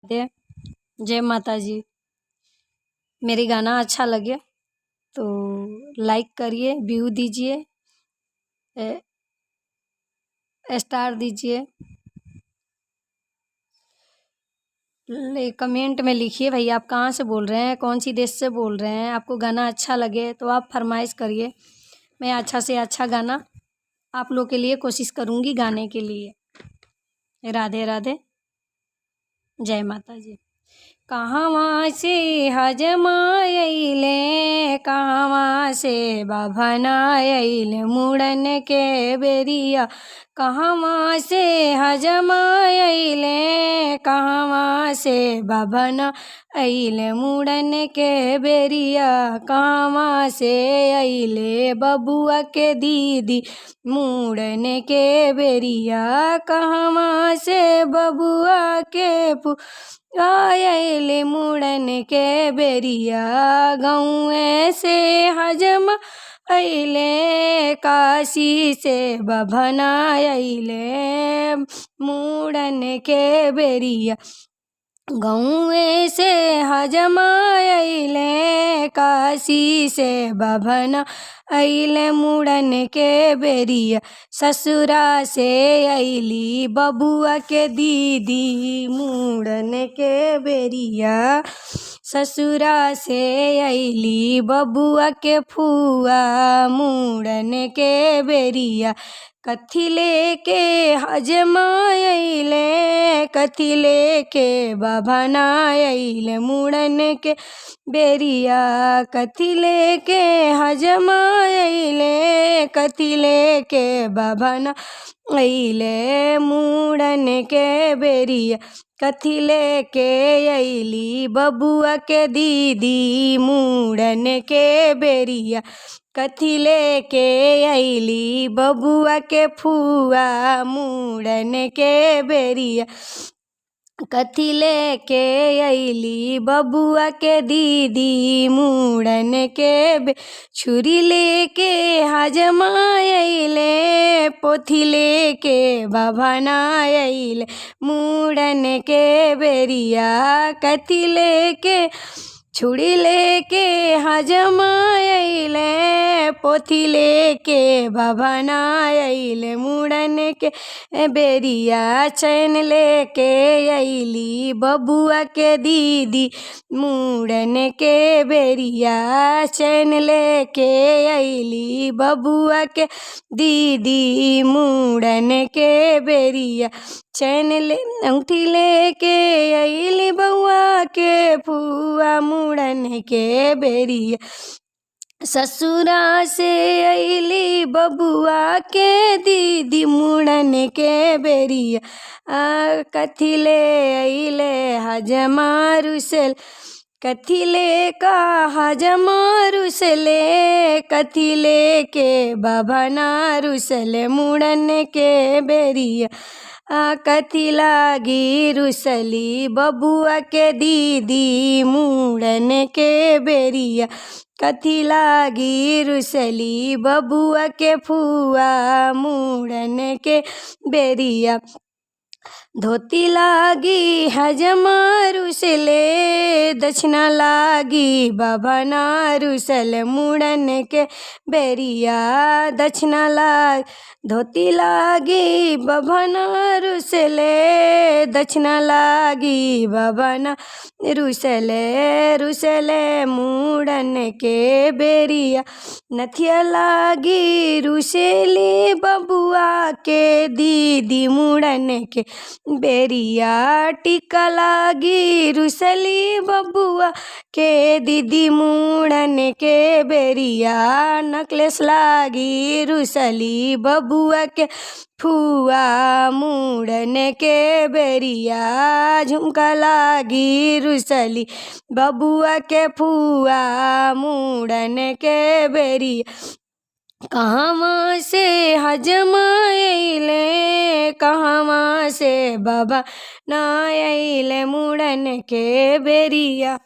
दे जय माता जी। मेरी गाना अच्छा लगे तो लाइक करिए, व्यू दीजिए, स्टार दीजिए, कमेंट में लिखिए भाई आप कहाँ से बोल रहे हैं, कौन सी देश से बोल रहे हैं। आपको गाना अच्छा लगे तो आप फरमाइश करिए, मैं अच्छा से अच्छा गाना आप लोग के लिए कोशिश करूँगी गाने के लिए। राधे राधे, जय माता जी। कहवा से हजमाइले, कहवा से बाभनाइले, मुड़न के बेरिया कहवा से हजमाइले, कहवा से बाभनाइले, मुड़न के बेरिया कहवा से अइले, बबुआ के दीदी मुड़न के बेरिया कहवा से बबुआ के आयले, मुड़न के बेरिया गाँवे से हजम अइले, काशी से बभना अइले, मुड़न के बेरिया गाँवे से हजमा अइले, काशी से बभना अइले, मुड़न के बेरिया ससुरा से अइली, बबुआ के दीदी मुड़न के बेरिया ससुरा से अइली, बबुआ के फुआ मुड़न के बेरिया कथी लेके हजमाइले, कथी लेके बाभनाइले, मुड़न के बेरिया कथी लेके हजमाइले, कथी लेके बाभनाइले, मुड़न के बेरिया कथी लेके अइली, बबुआ के दीदी मुड़न के बेरिया कथी लेके अइली, बबुआ के फुआ मुड़न के बेरिया कथी लेके अइली, बबुआ के दीदी मुड़न के छुरी लेके हजमाइले, पोथी लेके बाभनाइले, मुड़न के बेरिया कथी लेके छुरी लेके हजमाइले, पोथी लेके बाभनाइले, मुड़न के बेरिया चैन लेके अइली, बबुआ के दीदी मुड़न के बेरिया चैन लेके अइली, बबुआ के दीदी मुड़न के बेरिया चैन ले अंगूठी लेके अइली, बउआ के फुआ मुड़न के बेरिया ससुरा से अइली, बबुआ के दीदी मुड़न के बेरिया कथी ले अइले हजमारुसल, कथी ले का हजमारुसले, कथी लेके बाभनारुसले, मुड़न के बेरिया कथी लागी रुसली, बबुआ के दीदी मुड़न के बेरिया कथी लागी रुसली, बबुआ के फुआ मुड़न के बेरिया धोती लागी हजमारुसले, दक्षिणा लागी बाभनारुसल, मुड़न के बेरिया दक्षिणा लाग धोती लागी बाभनारुसले, दक्षिणा लागी बाभनारुसले, रुसले मुड़न के बेरिया नथिया लागी रुसली, बबुआ के दीदी मुड़न के बेरिया टीका लागी रुसली, बबुआ के दीदी मुड़न के बेरिया नेकलेस लागी रुसली, बबुआ के फुआ मुड़न के बेरिया झुमका लागी रुसली, बबुआ के फुआ मुड़न के बेरिया कहवा से हजमाइले, कहवा से बाभनाइले, मुड़न के बेरिया।